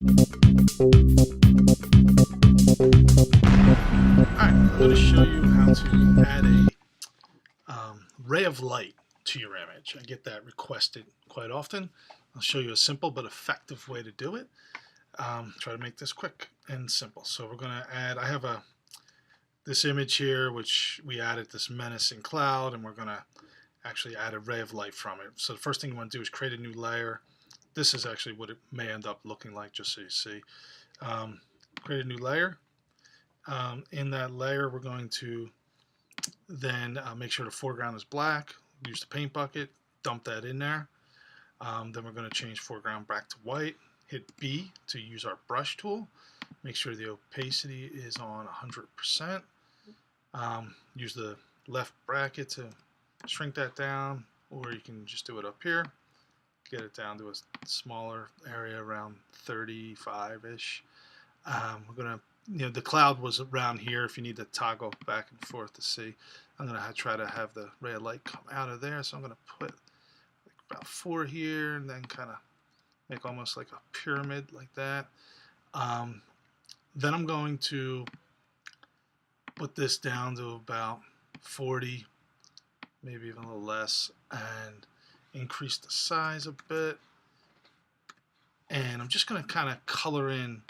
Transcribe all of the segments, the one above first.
Alright, I'm going to show you how to add a ray of light to your image. I get that requested quite often. I'll show you a simple but effective way to do it. Try to make this quick and simple. So we're going to add, I have this image here which we added this menacing cloud, and we're going to actually add a ray of light from it. So the first thing you want to do is create a new layer. This is actually what it may end up looking like, just so you see. Create a new layer. In that layer, we're going to then make sure the foreground is black. Use the paint bucket, dump that in there. Then we're going to change foreground back to white. Hit B to use our brush tool. Make sure the opacity is on 100%. Use the left bracket to shrink that down, or you can just do it up here. Get it down to a smaller area, around 35-ish. We're going to, the cloud was around here. If you need to toggle back and forth to see, I'm going to try to have the ray of light come out of there. So I'm going to put like about 4 here, and then kind of make almost like a pyramid like that. Then I'm going to put this down to about 40, maybe even a little less, and increase the size a bit. And I'm just going to kind of color in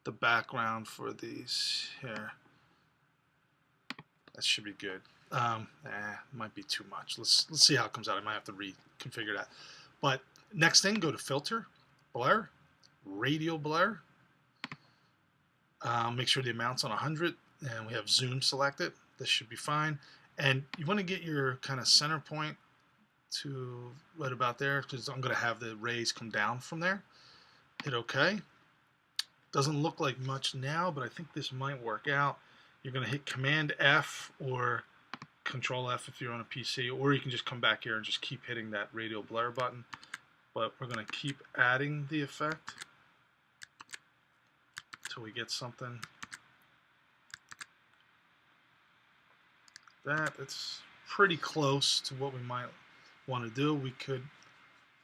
the background for these here. That should be good. Might be too much. Let's see how it comes out. I might have to reconfigure that. But next thing, go to Filter, Blur, Radial Blur. Make sure the amount's on 100, and we have Zoom selected. This should be fine. And you want to get your kind of center point to right about there, because I'm going to have the rays come down from there. Hit OK. Doesn't look like much now, but I think this might work out. You're going to hit Command F or Control F if you're on a PC, or you can just come back here and just keep hitting that radial blur button. But we're going to keep adding the effect until we get something it's pretty close to what we might want to do. We could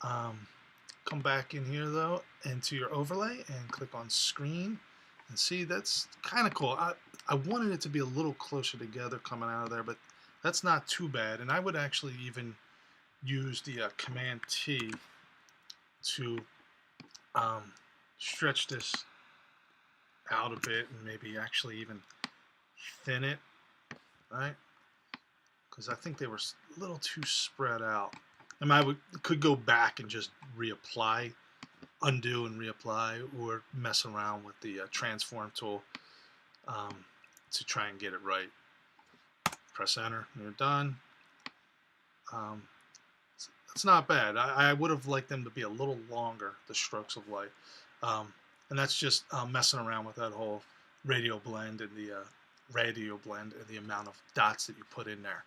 come back in here though into your overlay and click on screen, and see, that's kind of cool. I wanted it to be a little closer together coming out of there, but that's not too bad. And I would actually even use the Command T to stretch this out a bit, and maybe actually even thin it, right? Because I think they were a little too spread out. And I could go back and just reapply, undo and reapply, or mess around with the transform tool to try and get it right. Press enter and you're done. It's not bad. I would have liked them to be a little longer, the strokes of light. And that's just messing around with that whole radial blend and the amount of dots that you put in there.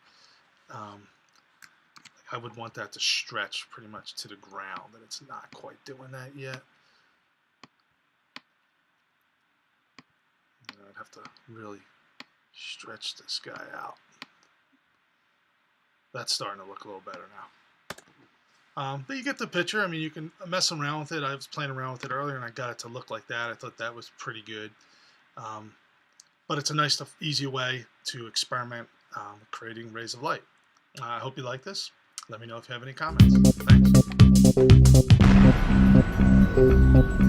I would want that to stretch pretty much to the ground, and it's not quite doing that yet. I'd have to really stretch this guy out. That's starting to look a little better now. But you get the picture. I mean, you can mess around with it. I was playing around with it earlier, and I got it to look like that. I thought that was pretty good. But it's a nice, easy way to experiment creating rays of light. I hope you like this. Let me know if you have any comments. Thanks.